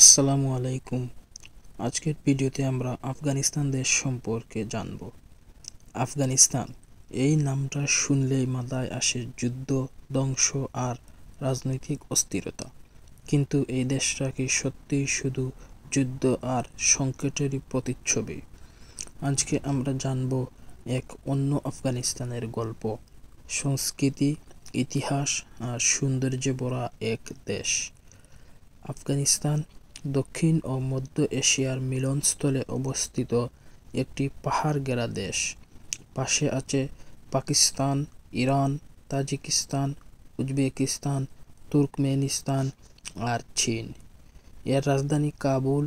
আসসালামু আলাইকুম। আজকের ভিডিওতে আমরা আফগানিস্তান দেশ সম্পর্কে জানব। আফগানিস্তান এই নামটা শুনলেই মাথায় আসে যুদ্ধ, ধ্বংস আর রাজনৈতিক অস্থিরতা। কিন্তু এই দেশটা কি সত্যিই শুধু যুদ্ধ আর সংকটেরই প্রতিচ্ছবি? আজকে আমরা জানব এক অন্য আফগানিস্তানের গল্প, সংস্কৃতি, ইতিহাস আর সৌন্দর্যে ভরা এক দেশ। আফগানিস্তান দক্ষিণ ও মধ্য এশিয়ার মিলনস্থলে অবস্থিত একটি পাহাড় ঘেরা দেশ। পাশে আছে Pakistan, Iran, Tajikistan, Uzbekistan, Turkmenistan আর চীন। এর রাজধানী কাবুল,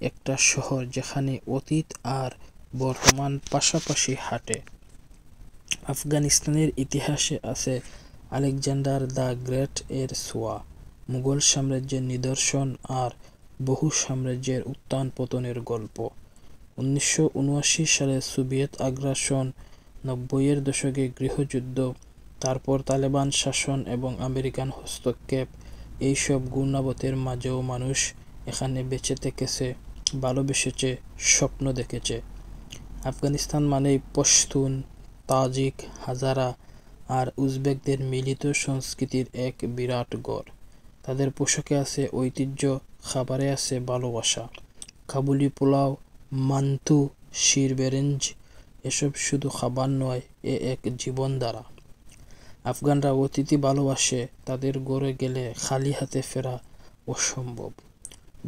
একটা শহর যেখানে অতীত আর বর্তমান পাশাপাশি হাঁটে। আফগানিস্তানের ইতিহাসে আছে আলেকজান্ডার দ্য গ্রেট এর ছোঁয়া, মুঘল সাম্রাজ্যের নিদর্শন আর বহু সাম্রাজ্যের উত্থান পতনের গল্প। 1979 সালে সোভিয়েত আগ্রাসন, 90-এর দশকে গৃহযুদ্ধ, তারপর তালেবান শাসন এবং আমেরিকান হস্তক্ষেপ, এইসব ঘূর্ণাবতের মাঝেও মানুষ এখানে বেঁচে থেকেছে, ভালোবেসেছে, স্বপ্ন দেখেছে। আফগানিস্তান মানেই পশতুন, তাজিক, হাজারা আর উজবেকদের মিলিত সংস্কৃতির এক বিরাট গড়। তাদের পোশাকে আছে ঐতিহ্য, খাবারে আছে ভালোবাসা। কাবুলি পোলাও, মান্তু, শির বেরেঞ্জ এসব শুধু খাবার নয়, এক জীবনধারা। আফগানরা অতিথি ভালোবাসে, তাদের ঘরে গেলে খালি হাতে ফেরা অসম্ভব।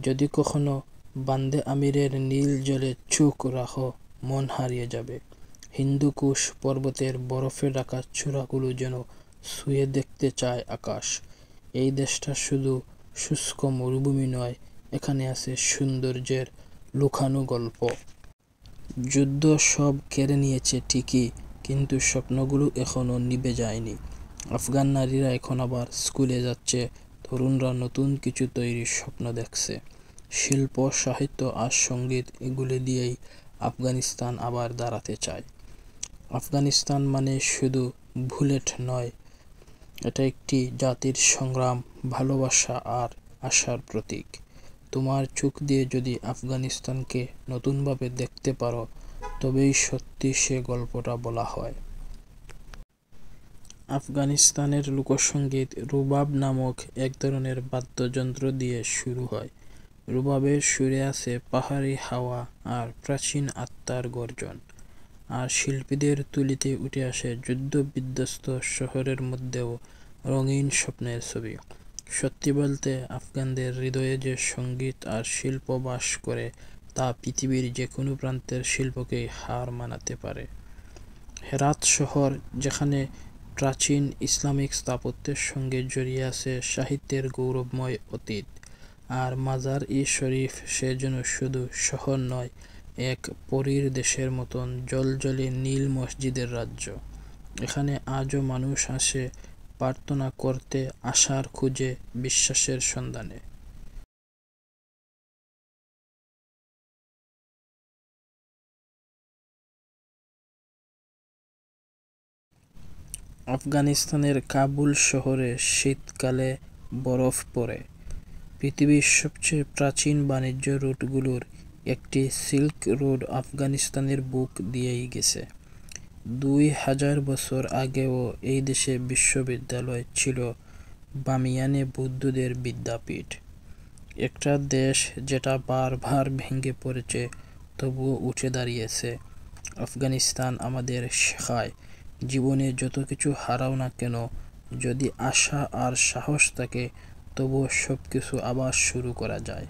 যদি কখনো বান্দে আমিরের নীল জলে চোখ রাখো, মন হারিয়ে যাবে। হিন্দুকুশ পর্বতের বরফে ঢাকা চূড়াগুলো যেন ছুঁয়ে দেখতে চায় আকাশ। এই দেশটা শুধু শুষ্ক মরুভূমি নয়, এখানে আছে সৌন্দর্যের লুকানো গল্প। যুদ্ধ সব কেড়ে নিয়েছে ঠিকই, কিন্তু স্বপ্নগুলো এখনো নিভে যায়নি। আফগান নারীরা এখন আবার স্কুলে যাচ্ছে, তরুণরা নতুন কিছু তৈরির স্বপ্ন দেখছে। শিল্প, সাহিত্য আর সঙ্গীত এগুলো দিয়েই আফগানিস্তান আবার দাঁড়াতে চায়। আফগানিস্তান মানে শুধু বুলেট নয়, এটা একটি জাতির সংগ্রাম, ভালোবাসা আর আশার প্রতীক। তোমার চোখ দিয়ে যদি আফগানিস্তানকে নতুনভাবে দেখতে পারো, তবেই সত্যি সে গল্পটা বলা হয়। আফগানিস্তানের লোকসঙ্গীত রুবাব নামক এক ধরনের বাদ্যযন্ত্র দিয়ে শুরু হয়। রুবাবের সুরে আছে পাহাড়ি হাওয়া আর প্রাচীন আত্মার গর্জন, আর শিল্পীদের তুলিতে উঠে আসে যুদ্ধ বিধ্বস্ত শহরের মধ্যেও রঙিন স্বপ্নের ছবি। সত্যি বলতে, আফগানদের হৃদয়ে যে সঙ্গীত আর শিল্প বাস করে, তা পৃথিবীর যে কোনো প্রান্তের শিল্পকেই হার মানাতে পারে। হেরাত শহর, যেখানে প্রাচীন ইসলামিক স্থাপত্যের সঙ্গে জড়িয়ে আছে সাহিত্যের গৌরবময় অতীত, আর মাজার-ই শরীফ সে যেন শুধু শহর নয়, এক পরীর দেশের মতন জ্বলজ্বলে নীল মসজিদের রাজ্য। এখানে আজও মানুষ আসে প্রার্থনা করতে, আশার খুঁজে, বিশ্বাসের সন্ধানে। আফগানিস্তানের কাবুল শহরে শীতকালে বরফ পড়ে। পৃথিবীর সবচেয়ে প্রাচীন বাণিজ্য রুটগুলোর একটি সিল্ক রোড আফগানিস্তানের বুক দিয়েই গেছে। 2000 বছর আগেও এই দেশে বিশ্ববিদ্যালয় ছিল, বামিয়ানে বৌদ্ধদের বিদ্যাপীঠ। একটা দেশ যেটা বারবার ভেঙে পড়েছে, তবুও উঠে দাঁড়িয়েছে। আফগানিস্তান আমাদের শেখায়, জীবনে যত কিছু হারাও না কেন, যদি আশা আর সাহস থাকে, তবুও সব কিছু আবার শুরু করা যায়।